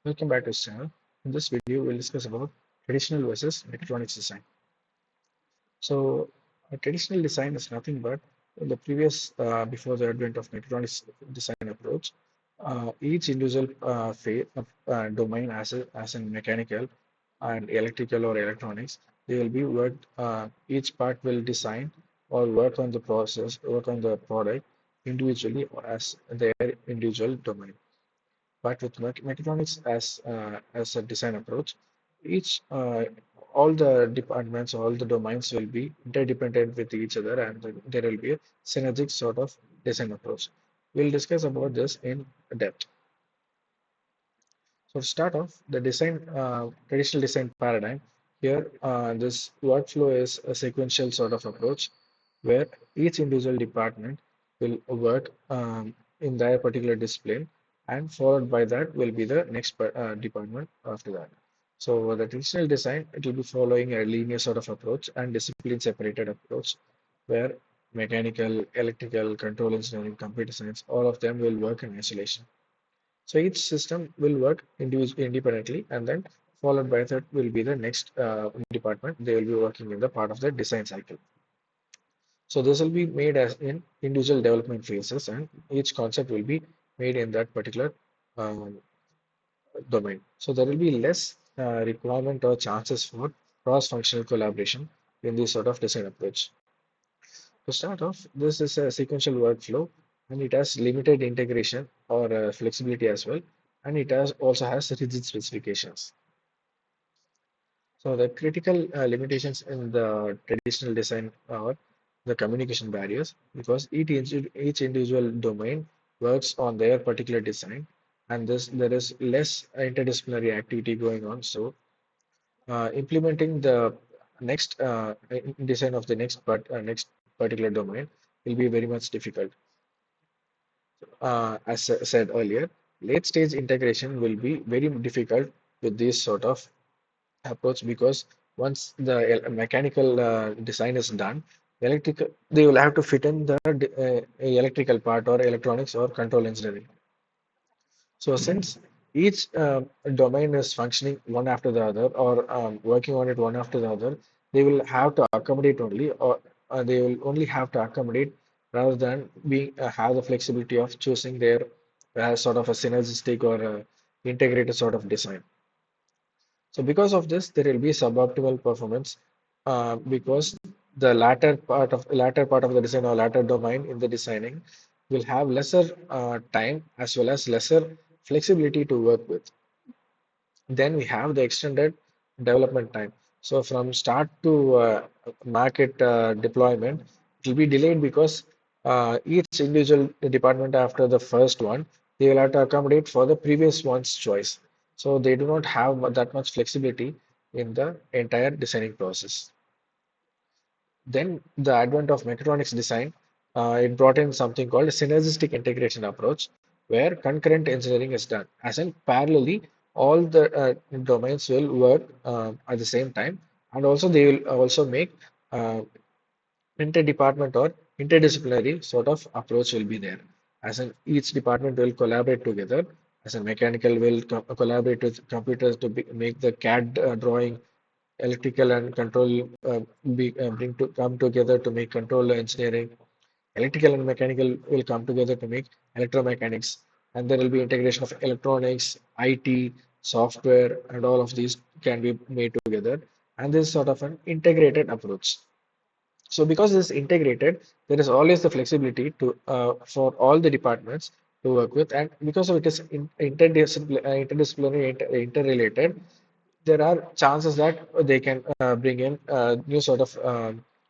Welcome back to this channel. In this video, we'll discuss about traditional versus mechatronics design. So, a traditional design is nothing but the previous, before the advent of mechatronics design approach, each individual domain as in mechanical and electrical or electronics, they will be worked, each part will design or work on the process, work on the product individually or as their individual domain. But with mechatronics as a design approach, each all the departments, all the domains will be interdependent with each other, and there will be a synergistic sort of design approach. We'll discuss about this in depth. So to start off, the design traditional design paradigm here, this workflow is a sequential sort of approach where each individual department will work in their particular discipline, and followed by that will be the next department after that. So the traditional design, it will be following a linear sort of approach and discipline separated approach where mechanical, electrical, control engineering, computer science, all of them will work in isolation. So each system will work independently, and then followed by that will be the next department. They will be working in the part of the design cycle. So this will be made as in individual development phases, and each concept will be made in that particular um, domain. So there will be less requirement or chances for cross-functional collaboration in this sort of design approach. To start off, this is a sequential workflow, and it has limited integration or flexibility as well, and it has also has rigid specifications. So the critical limitations in the traditional design are the communication barriers, because each individual domain works on their particular design, and this there is less interdisciplinary activity going on. So implementing the next design of the next particular domain will be very much difficult. As I said earlier, late stage integration will be very difficult with this sort of approach, because once the mechanical design is done, electrical they will have to fit in the electrical part or electronics or control engineering. So since each domain is functioning one after the other, or working on it one after the other, they will have to accommodate only, or they will only have to accommodate rather than being have the flexibility of choosing their sort of a synergistic or integrated sort of design. So because of this, there will be suboptimal performance because the latter part of the design or latter domain in the designing will have lesser time as well as lesser flexibility to work with. Then we have the extended development time. So from start to market deployment, it will be delayed because each individual department after the first one, they will have to accommodate for the previous one's choice. So they do not have that much flexibility in the entire designing process. Then the advent of mechatronics design, it brought in something called a synergistic integration approach, where concurrent engineering is done. As in parallelly, all the domains will work at the same time, and also they will also make uh, interdepartment or interdisciplinary sort of approach will be there. As in each department will collaborate together. As in mechanical will collaborate with computers to make the CAD drawing, electrical and control bring to come together to make control engineering. Electrical and mechanical will come together to make electromechanics, and there will be integration of electronics, IT, software, and all of these can be made together. And this is sort of an integrated approach. So because this is integrated, there is always the flexibility to for all the departments to work with, and because of it is interdisciplinary, interrelated, there are chances that they can bring in new sort of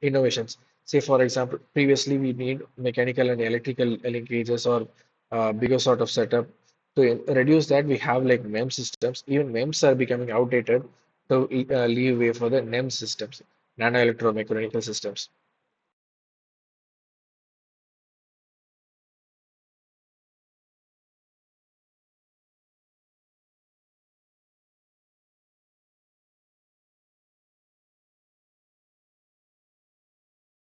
innovations. Say, for example, previously we need mechanical and electrical linkages or bigger sort of setup. To reduce that, we have like MEM systems. Even MEMS are becoming outdated to leave way for the NEM systems, nano electromechanical systems.